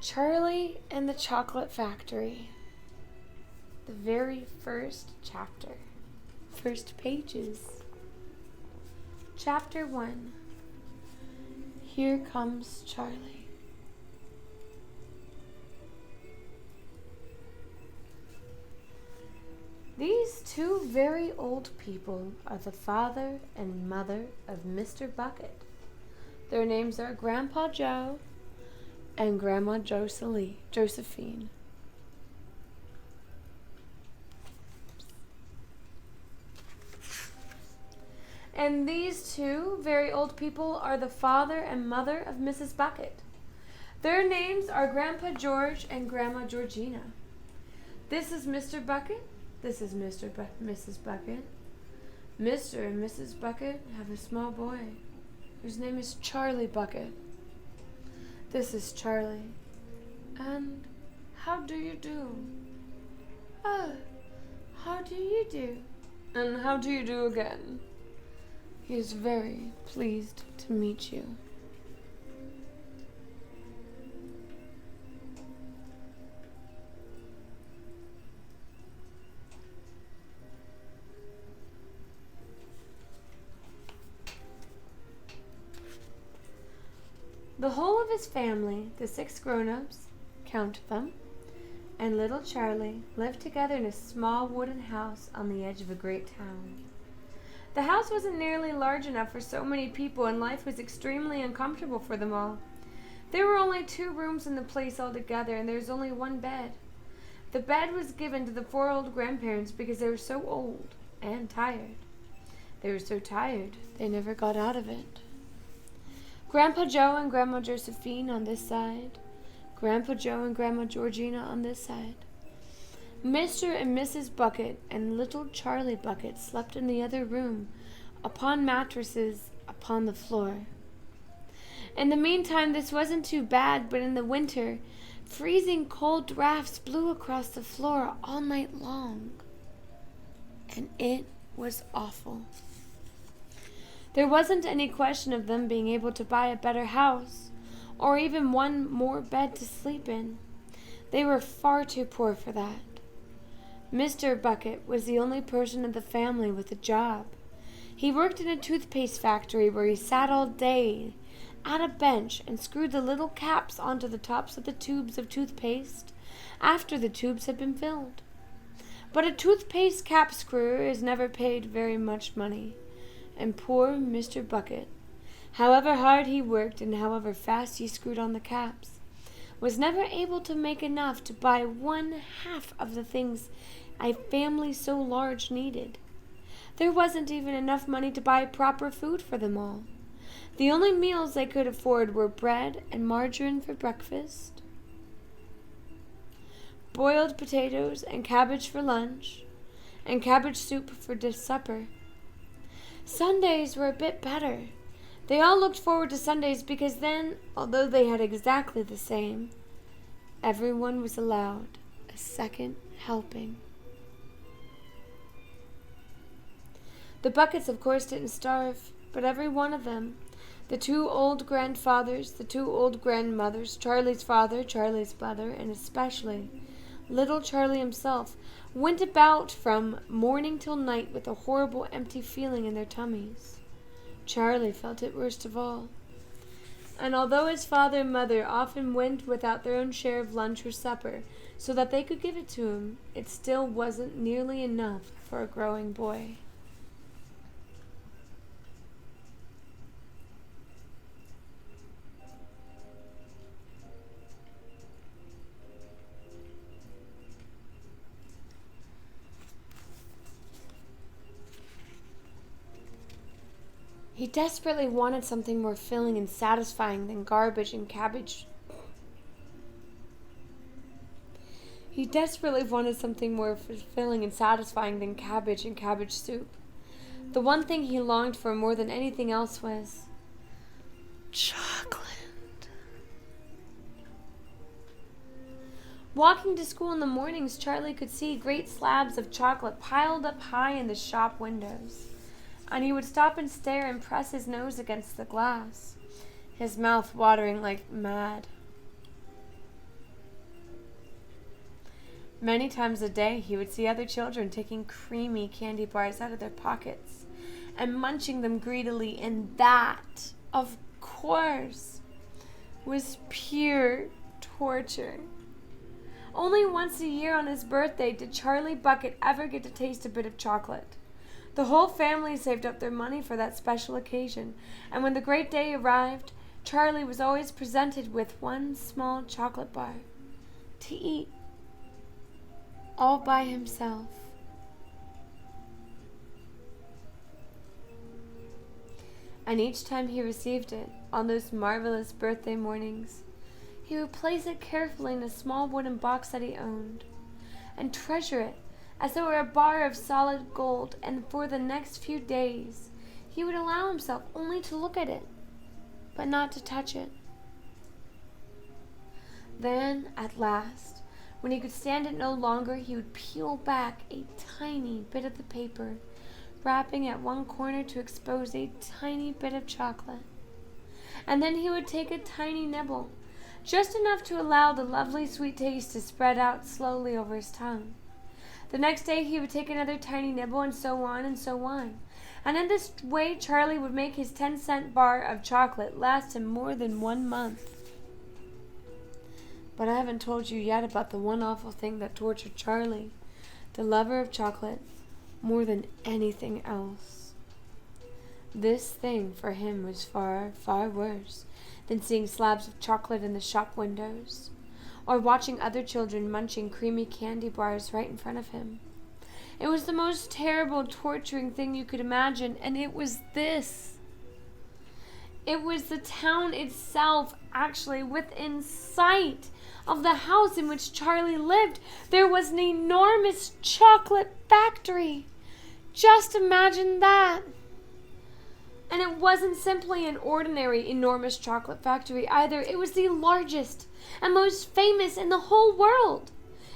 Charlie and the Chocolate Factory. The very first chapter. First pages. Chapter 1. Here comes Charlie. These two very old people are the father and mother of Mr. Bucket. Their names are Grandpa Joe and Grandma Josephine. And these two very old people are the father and mother of Mrs. Bucket. Their names are Grandpa George and Grandma Georgina. This is Mr. Bucket. This is Mrs. Bucket. Mr. and Mrs. Bucket have a small boy whose name is Charlie Bucket. This is Charlie. And how do you do? Oh, how do you do? And how do you do again? He is very pleased to meet you. The whole of his family, the 6 grown-ups, count them, and little Charlie lived together in a small wooden house on the edge of a great town. The house wasn't nearly large enough for so many people, and life was extremely uncomfortable for them all. There were only 2 rooms in the place altogether, and there was only 1 bed. The bed was given to the 4 old grandparents because they were so old and tired. They were so tired, they never got out of it. Grandpa Joe and Grandma Josephine on this side, Grandpa Joe and Grandma Georgina on this side. Mr. and Mrs. Bucket and little Charlie Bucket slept in the other room, upon mattresses upon the floor. In the meantime, this wasn't too bad, but in the winter, freezing cold drafts blew across the floor all night long, and it was awful. There wasn't any question of them being able to buy a better house, or even 1 more bed to sleep in. They were far too poor for that. Mr. Bucket was the only person of the family with a job. He worked in a toothpaste factory where he sat all day at a bench and screwed the little caps onto the tops of the tubes of toothpaste after the tubes had been filled. But a toothpaste cap screwer is never paid very much money, and poor Mr. Bucket, however hard he worked and however fast he screwed on the caps, was never able to make enough to buy 1/2 of the things a family so large needed. There wasn't even enough money to buy proper food for them all. The only meals they could afford were bread and margarine for breakfast, boiled potatoes and cabbage for lunch, and cabbage soup for supper. Sundays were a bit better. They all looked forward to Sundays because then, although they had exactly the same, everyone was allowed a second helping. The Buckets, of course, didn't starve, but every one of them, the 2 old grandfathers, the 2 old grandmothers, Charlie's father, Charlie's mother, and especially little Charlie himself, went about from morning till night with a horrible empty feeling in their tummies. Charlie felt it worst of all. And although his father and mother often went without their own share of lunch or supper so that they could give it to him, it still wasn't nearly enough for a growing boy. He desperately wanted something more filling and satisfying than garbage and cabbage. He desperately wanted something more fulfilling and satisfying than cabbage and cabbage soup. The one thing he longed for more than anything else was chocolate. Walking to school in the mornings, Charlie could see great slabs of chocolate piled up high in the shop windows, and he would stop and stare and press his nose against the glass, his mouth watering like mad. Many times a day he would see other children taking creamy candy bars out of their pockets and munching them greedily, and that, of course, was pure torture. Only once a year on his birthday did Charlie Bucket ever get to taste a bit of chocolate. The whole family saved up their money for that special occasion, and when the great day arrived, Charlie was always presented with one small chocolate bar to eat all by himself. And each time he received it, on those marvelous birthday mornings, he would place it carefully in a small wooden box that he owned, and treasure it as though it were a bar of solid gold, and for the next few days he would allow himself only to look at it, but not to touch it. Then, at last, when he could stand it no longer, he would peel back a tiny bit of the paper, wrapping at one corner to expose a tiny bit of chocolate. And then he would take a tiny nibble, just enough to allow the lovely sweet taste to spread out slowly over his tongue. The next day he would take another tiny nibble, and so on and so on. And in this way Charlie would make his 10-cent bar of chocolate last him more than 1 month. But I haven't told you yet about the one awful thing that tortured Charlie, the lover of chocolate, more than anything else. This thing for him was far, far worse than seeing slabs of chocolate in the shop windows, or watching other children munching creamy candy bars right in front of him. It was the most terrible, torturing thing you could imagine, and it was this. It was the town itself, actually, within sight of the house in which Charlie lived. There was an enormous chocolate factory. Just imagine that. And it wasn't simply an ordinary enormous chocolate factory either. It was the largest and most famous in the whole world.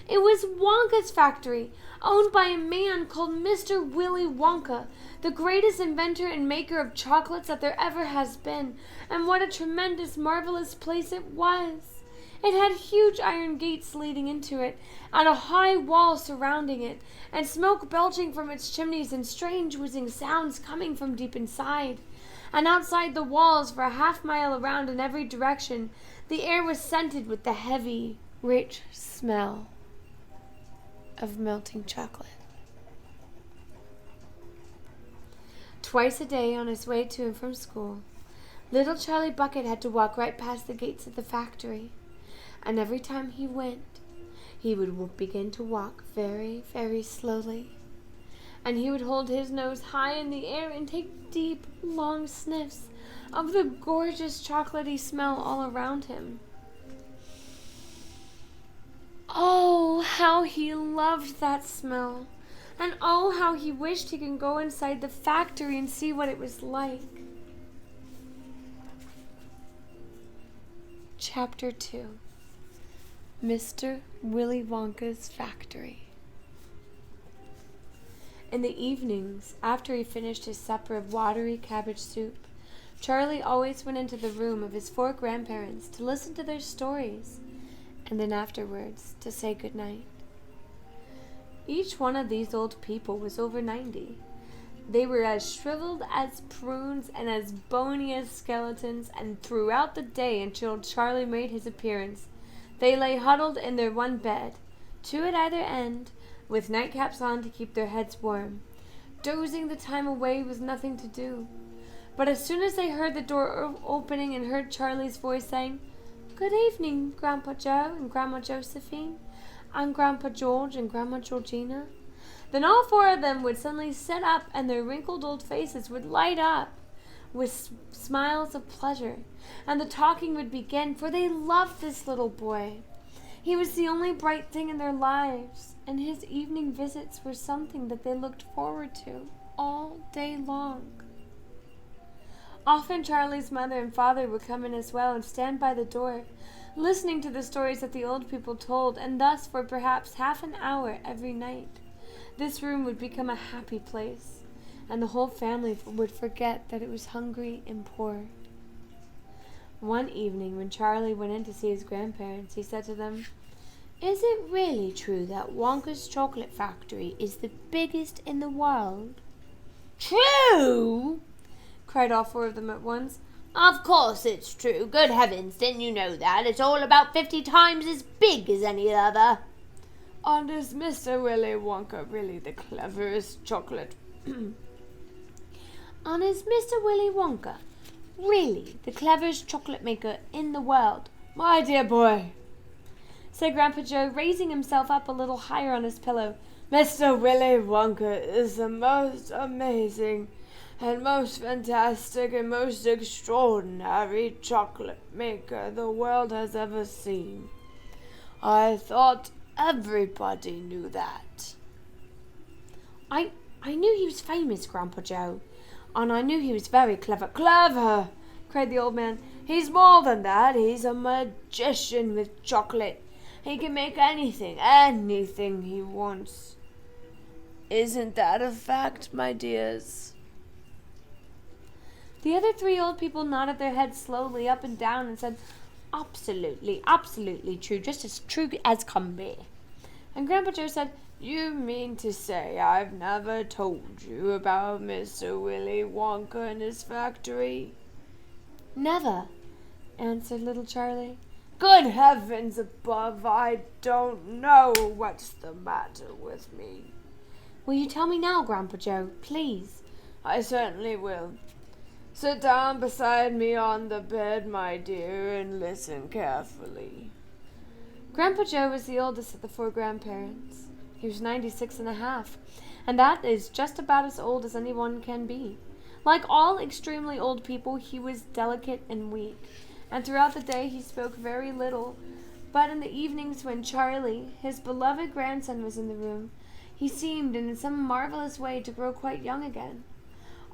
It was Wonka's factory, owned by a man called Mr. Willy Wonka, the greatest inventor and maker of chocolates that there ever has been. And what a tremendous, marvelous place it was. It had huge iron gates leading into it, and a high wall surrounding it, and smoke belching from its chimneys, and strange whizzing sounds coming from deep inside. And outside the walls, for a half-mile around in every direction, the air was scented with the heavy, rich smell of melting chocolate. Twice a day on his way to and from school, little Charlie Bucket had to walk right past the gates of the factory. And every time he went, he would begin to walk very, very slowly. And he would hold his nose high in the air and take deep, long sniffs of the gorgeous chocolatey smell all around him. Oh, how he loved that smell. And oh, how he wished he could go inside the factory and see what it was like. Chapter 2. Mr. Willy Wonka's Factory. In the evenings, after he finished his supper of watery cabbage soup, Charlie always went into the room of his 4 grandparents to listen to their stories, and then afterwards to say good night. Each one of these old people was over 90. They were as shriveled as prunes and as bony as skeletons, and throughout the day until Charlie made his appearance, they lay huddled in their one bed, 2 at either end, with nightcaps on to keep their heads warm, dozing the time away with nothing to do. But as soon as they heard the door opening and heard Charlie's voice saying, "Good evening, Grandpa Joe and Grandma Josephine, and Grandpa George and Grandma Georgina," then all 4 of them would suddenly sit up, and their wrinkled old faces would light up with smiles of pleasure, and the talking would begin, for they loved this little boy. He was the only bright thing in their lives, and his evening visits were something that they looked forward to all day long. Often Charlie's mother and father would come in as well and stand by the door, listening to the stories that the old people told, and thus for perhaps half an hour every night, this room would become a happy place, and the whole family would forget that it was hungry and poor. One evening, when Charlie went in to see his grandparents, he said to them, Is it really true that Wonka's chocolate factory is the biggest in the world? True? Cried all four of them at once. Of course it's true. Good heavens, didn't you know that? It's all about 50 times as big as any other. And is Mr. Willy Wonka really the cleverest chocolate? And is Mr. Willy Wonka really the cleverest chocolate maker in the world? My dear boy, said Grandpa Joe, raising himself up a little higher on his pillow, Mr. Willy Wonka is the most amazing and most fantastic and most extraordinary chocolate maker the world has ever seen. I thought everybody knew that. I knew he was famous, Grandpa Joe, and I knew he was very clever. Clever, cried the old man. He's more than that. He's a magician with chocolate. He can make anything he wants. Isn't that a fact, my dears? The other three old people nodded their heads slowly up and down and said, absolutely, absolutely true, just as true as can be. And Grandpa Joe said, You mean to say I've never told you about Mr. Willy Wonka and his factory? Never, answered little Charlie. Good heavens above, I don't know what's the matter with me. Will you tell me now, Grandpa Joe, please? I certainly will. Sit down beside me on the bed, my dear, and listen carefully. Grandpa Joe was the oldest of the four grandparents. He was 96 and a half, and that is just about as old as anyone can be. Like all extremely old people, he was delicate and weak, and throughout the day he spoke very little. But in the evenings when Charlie, his beloved grandson, was in the room, he seemed in some marvelous way to grow quite young again.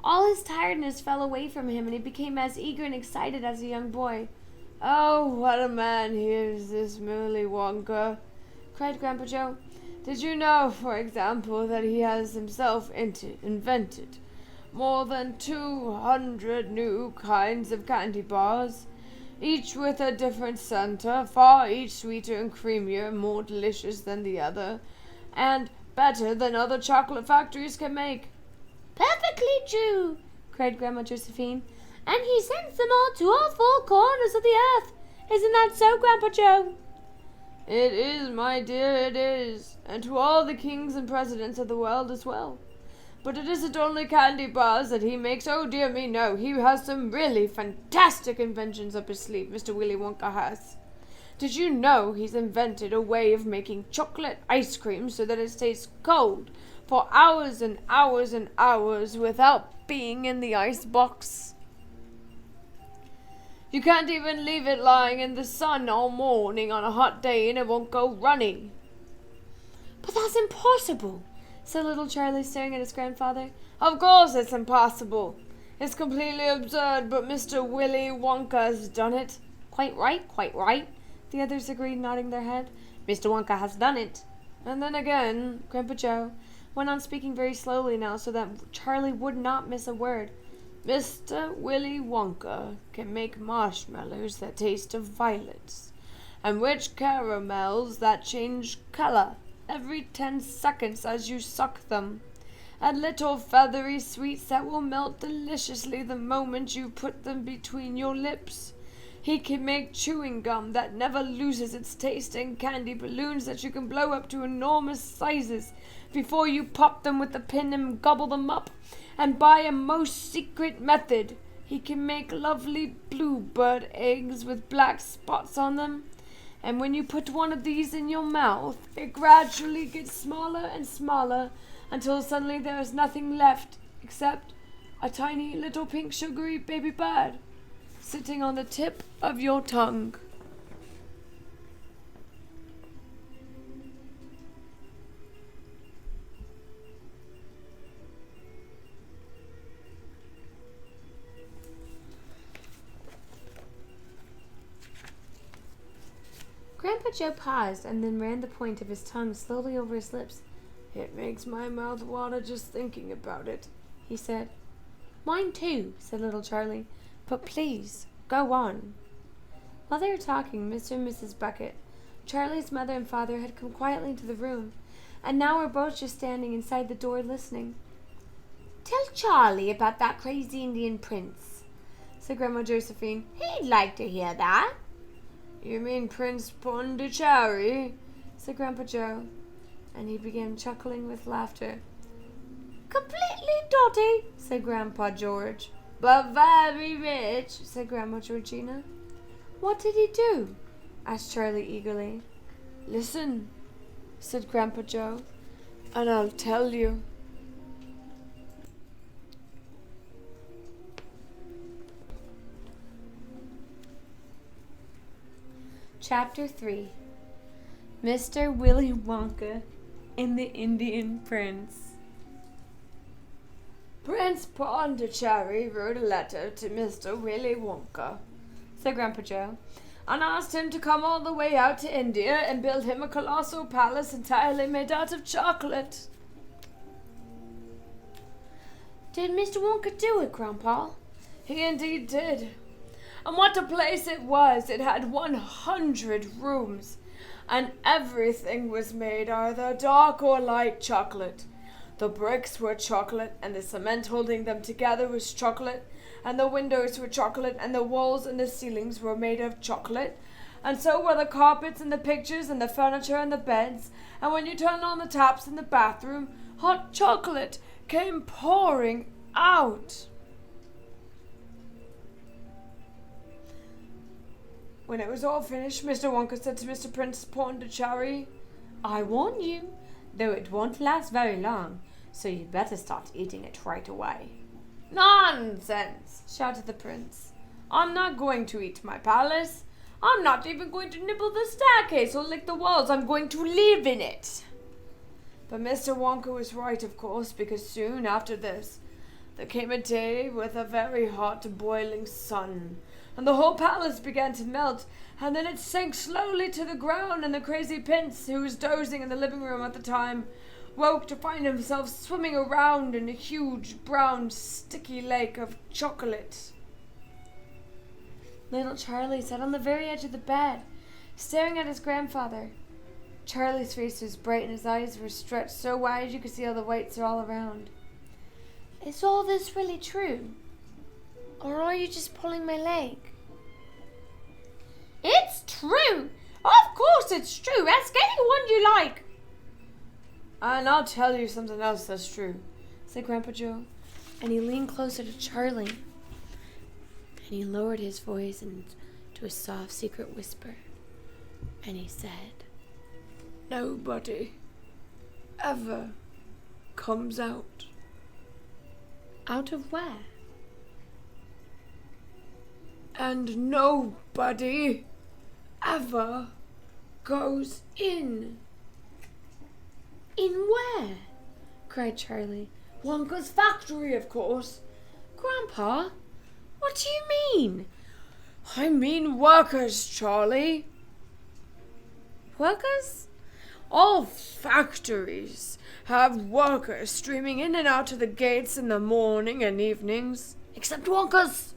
All his tiredness fell away from him, and he became as eager and excited as a young boy. Oh, what a man he is, this Willy Wonka, cried Grandpa Joe. Did you know, for example, that he has himself invented more than 200 new kinds of candy bars, each with a different center, far each sweeter and creamier, more delicious than the other, and better than other chocolate factories can make? Perfectly true, cried Grandma Josephine. And he sends them all to all four corners of the earth. Isn't that so, Grandpa Joe? It is, my dear, it is, and to all the kings and presidents of the world as well. But it isn't only candy bars that he makes. Oh, dear me, no. He has some really fantastic inventions up his sleeve, Mr. Willy Wonka has. Did you know he's invented a way of making chocolate ice cream so that it stays cold for hours and hours and hours without being in the ice box? You can't even leave it lying in the sun all morning on a hot day and it won't go runny. But that's impossible, said little Charlie, staring at his grandfather. Of course it's impossible. It's completely absurd, but Mr. Willy Wonka has done it. Quite right, the others agreed, nodding their head. Mr. Wonka has done it. And then again, Grandpa Joe went on speaking very slowly now so that Charlie would not miss a word. Mr. Willy Wonka can make marshmallows that taste of violets, and rich caramels that change color every 10 seconds as you suck them, and little feathery sweets that will melt deliciously the moment you put them between your lips. He can make chewing gum that never loses its taste, and candy balloons that you can blow up to enormous sizes before you pop them with a pin and gobble them up. And by a most secret method, he can make lovely bluebird eggs with black spots on them. And when you put one of these in your mouth, it gradually gets smaller and smaller until suddenly there is nothing left except a tiny little pink sugary baby bird sitting on the tip of your tongue. Grandpa Joe paused and then ran the point of his tongue slowly over his lips. It makes my mouth water just thinking about it, he said. Mine too, said little Charlie. But please, go on. While they were talking, Mr. and Mrs. Bucket Charlie's mother and father had come quietly into the room, and now were both just standing inside the door listening. "Tell Charlie about that crazy Indian prince," said Grandma Josephine. "He'd like to hear that." "You mean Prince Pondicherry?" said Grandpa Joe, and he began chuckling with laughter. "Completely dotty," said Grandpa George. "But very rich," said Grandma Georgina. "What did he do?" asked Charlie eagerly. "Listen," said Grandpa Joe, "and I'll tell you." Chapter 3. Mr. Willy Wonka and the Indian Prince. "Prince Pondicherry wrote a letter to Mr. Willy Wonka," said Grandpa Joe, "and asked him to come all the way out to India and build him a colossal palace entirely made out of chocolate." "Did Mr. Wonka do it, Grandpa?" "He indeed did. And what a place it was! It had 100 rooms, and everything was made either dark or light chocolate. The bricks were chocolate, and the cement holding them together was chocolate, and the windows were chocolate, and the walls and the ceilings were made of chocolate, and so were the carpets and the pictures and the furniture and the beds, and when you turned on the taps in the bathroom, hot chocolate came pouring out." When it was all finished, Mr. Wonka said to Mr. Prince Pondicherry, "I warn you, though it won't last very long, so you'd better start eating it right away." "Nonsense!" shouted the prince. "I'm not going to eat my palace. I'm not even going to nibble the staircase or lick the walls. I'm going to live in it." But Mr. Wonka was right, of course, because soon after this, there came a day with a very hot, boiling sun, and the whole palace began to melt, and then it sank slowly to the ground, and the crazy prince, who was dozing in the living room at the time, woke to find himself swimming around in a huge, brown, sticky lake of chocolate. Little Charlie sat on the very edge of the bed, staring at his grandfather. Charlie's face was bright and his eyes were stretched so wide you could see all the whites all around. "Is all this really true? Or are you just pulling my leg?" "It's true! Of course it's true! Ask anyone you like!" "And I'll tell you something else that's true," said Grandpa Joe, and he leaned closer to Charlie, and he lowered his voice into a soft secret whisper, and he said, "Nobody ever comes out." "Out of where?" "And nobody ever goes in." "In where?" cried Charlie. "Wonka's factory, of course." "Grandpa, what do you mean?" "I mean workers, Charlie." "Workers?" "All factories have workers streaming in and out of the gates in the morning and evenings, except Wonka's.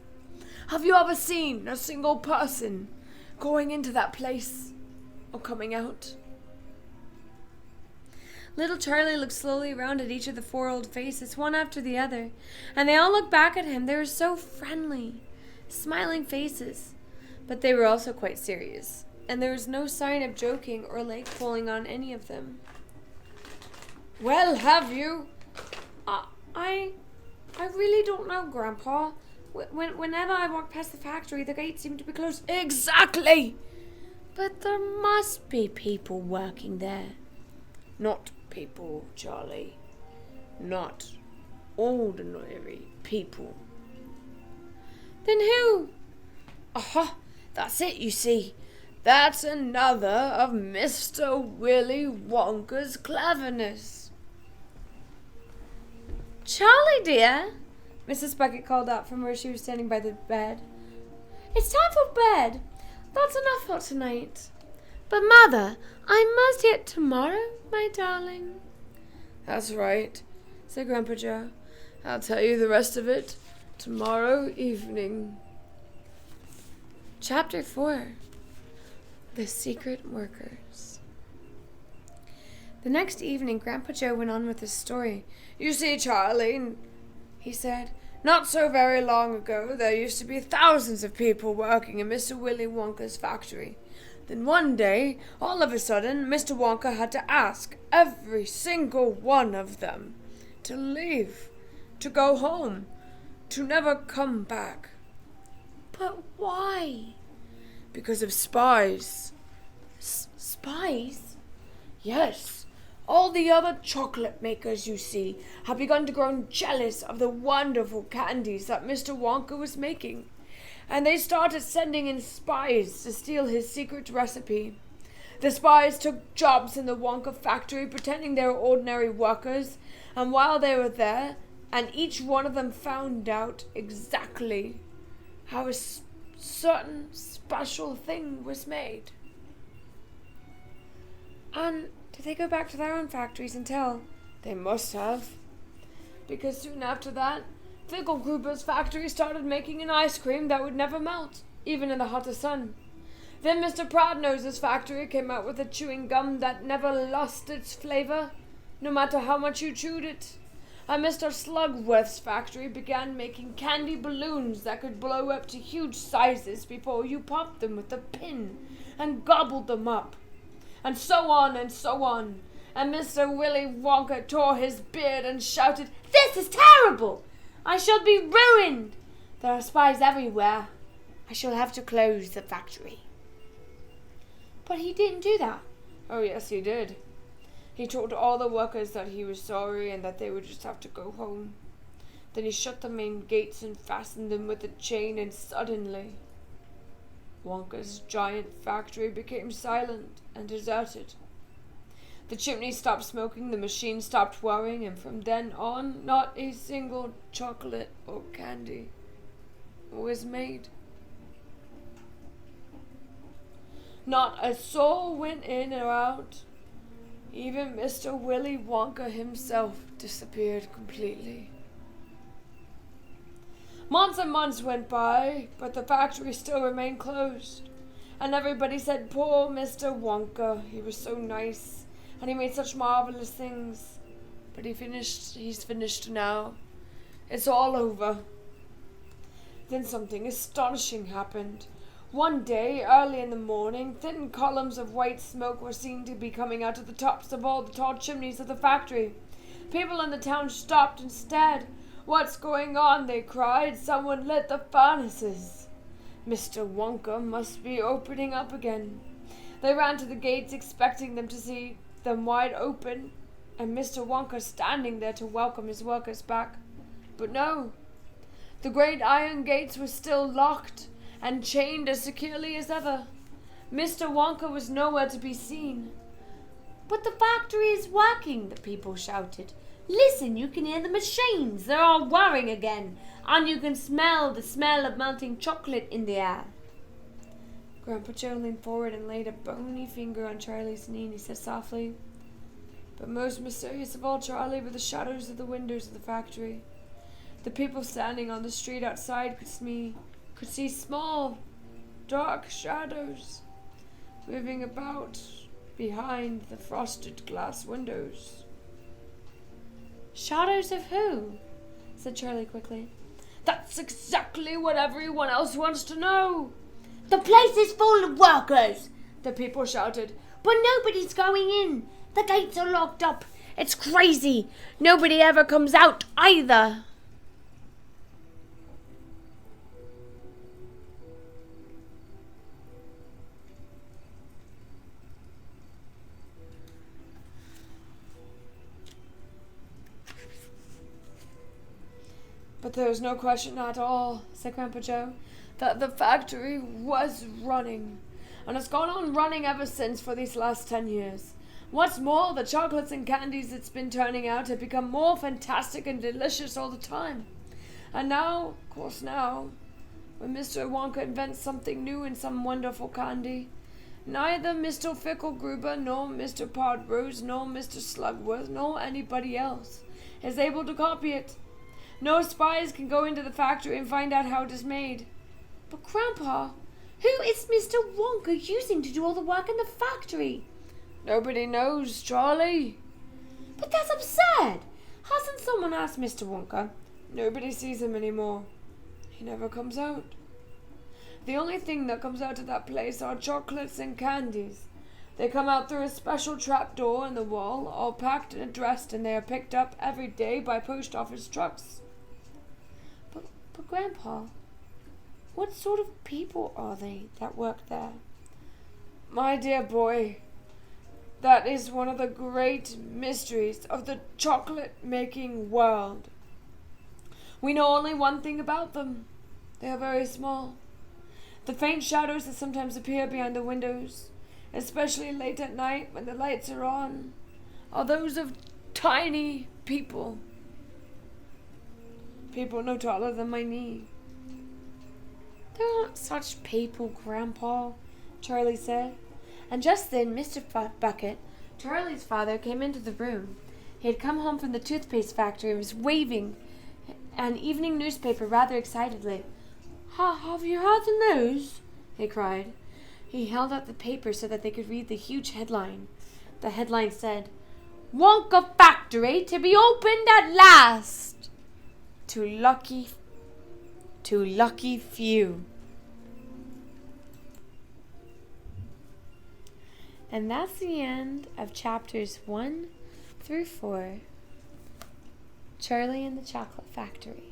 Have you ever seen a single person going into that place or coming out?" Little Charlie looked slowly around at each of the 4 old faces, one after the other, and they all looked back at him. They were so friendly, smiling faces, but they were also quite serious, and there was no sign of joking or leg pulling on any of them. "Well, have you?" I really don't know, Grandpa. Whenever I walk past the factory, the gates seem to be closed." "Exactly!" "But there must be people working there." "Not people, Charlie. Not ordinary people." "Then who?" "Aha! That's it, you see. That's another of Mr. Willy Wonka's cleverness." "Charlie, dear," Mrs. Bucket called out from where she was standing by the bed. "It's time for bed. That's enough for tonight." "But, Mother, I must hear it tomorrow, my darling." "That's right," said Grandpa Joe. "I'll tell you the rest of it tomorrow evening." Chapter 4. The secret workers. The next evening, Grandpa Joe went on with his story. "You see, Charlie," he said, "not so very long ago there used to be thousands of people working in Mr. Willy Wonka's factory. Then one day, all of a sudden, Mr. Wonka had to ask every single one of them to leave, to go home, to never come back." But why? "Because of spies." Spies? "Yes. All the other chocolate makers, you see, had begun to grow jealous of the wonderful candies that Mr. Wonka was making, and they started sending in spies to steal his secret recipe. The spies took jobs in the Wonka factory pretending they were ordinary workers, and while they were there, and each one of them found out exactly how a certain special thing was made." And did they go back to their own factories and tell? "They must have, because soon after that, Fickelgruber's factory started making an ice cream that would never melt, even in the hottest sun. Then Mr. Proudnose's factory came out with a chewing gum that never lost its flavor, no matter how much you chewed it. And Mr. Slugworth's factory began making candy balloons that could blow up to huge sizes before you popped them with a pin and gobbled them up. And so on and so on. And Mr. Willy Wonka tore his beard and shouted, 'This is terrible! I shall be ruined! There are spies everywhere. I shall have to close the factory.'" But he didn't do that. "Oh, yes, he did. He told all the workers that he was sorry and that they would just have to go home. Then he shut the main gates and fastened them with a chain, and suddenly Wonka's giant factory became silent and deserted. The chimney stopped smoking, the machine stopped whirring, and from then on, not a single chocolate or candy was made. Not a soul went in or out. Even Mr. Willy Wonka himself disappeared completely. Months and months went by, but the factory still remained closed. And everybody said, "Poor Mr. Wonka, he was so nice, and he made such marvelous things. But he's finished now. It's all over." Then something astonishing happened. One day, early in the morning, thin columns of white smoke were seen to be coming out of the tops of all the tall chimneys of the factory. People in the town stopped and stared. "What's going on?" they cried. "Someone lit the furnaces. Mr. Wonka must be opening up again." They ran to the gates, expecting them to see them wide open, and Mr. Wonka standing there to welcome his workers back. But no, the great iron gates were still locked and chained as securely as ever. Mr. Wonka was nowhere to be seen. "But the factory is working," the people shouted. "Listen, you can hear the machines. They're all whirring again, and you can smell the smell of melting chocolate in the air." Grandpa Joe leaned forward and laid a bony finger on Charlie's knee, and he said softly, "But most mysterious of all, Charlie, were the shadows of the windows of the factory. The people standing on the street outside could see small, dark shadows moving about behind the frosted glass windows." "Shadows of who?" said Charlie quickly. "That's exactly what everyone else wants to know." "The place is full of workers," the people shouted. "but nobody's going in. The gates are locked up. It's crazy. Nobody ever comes out either." "But there was no question at all," said Grandpa Joe, "that the factory was running, and it's gone on running ever since for these last 10 years. What's more, the chocolates and candies it's been turning out have become more fantastic and delicious all the time. And now, of course now, when Mr. Wonka invents something new in some wonderful candy, neither Mr. Fickelgruber, nor Mr. Podrose, nor Mr. Slugworth, nor anybody else is able to copy it. No spies can go into the factory and find out how it is made." "But Grandpa, Who is Mr. Wonka using to do all the work in the factory? Nobody knows, Charlie. But that's absurd! Hasn't someone asked Mr. Wonka? Nobody sees him anymore. He never comes out. The only thing that comes out of that place are chocolates and candies. They come out through a special trapdoor in the wall, all packed and addressed, and they are picked up every day by post office trucks. But Grandpa, what sort of people are they that work there? My dear boy, that is one of the great mysteries of the chocolate-making world. We know only one thing about them. They are very small. The faint shadows that sometimes appear behind the windows, especially late at night when the lights are on, are those of tiny people. People no taller than my knee. There aren't such people, Grandpa, Charlie said. And just then Mr. Bucket, Charlie's father, came into the room. He had come home from the toothpaste factory and was waving an evening newspaper rather excitedly. Have you heard the news? He cried. He held out the paper so that they could read the huge headline. The headline said, "Wonka Factory to be opened at last! To lucky few." And that's the end of chapters 1 through 4. Charlie and the Chocolate Factory.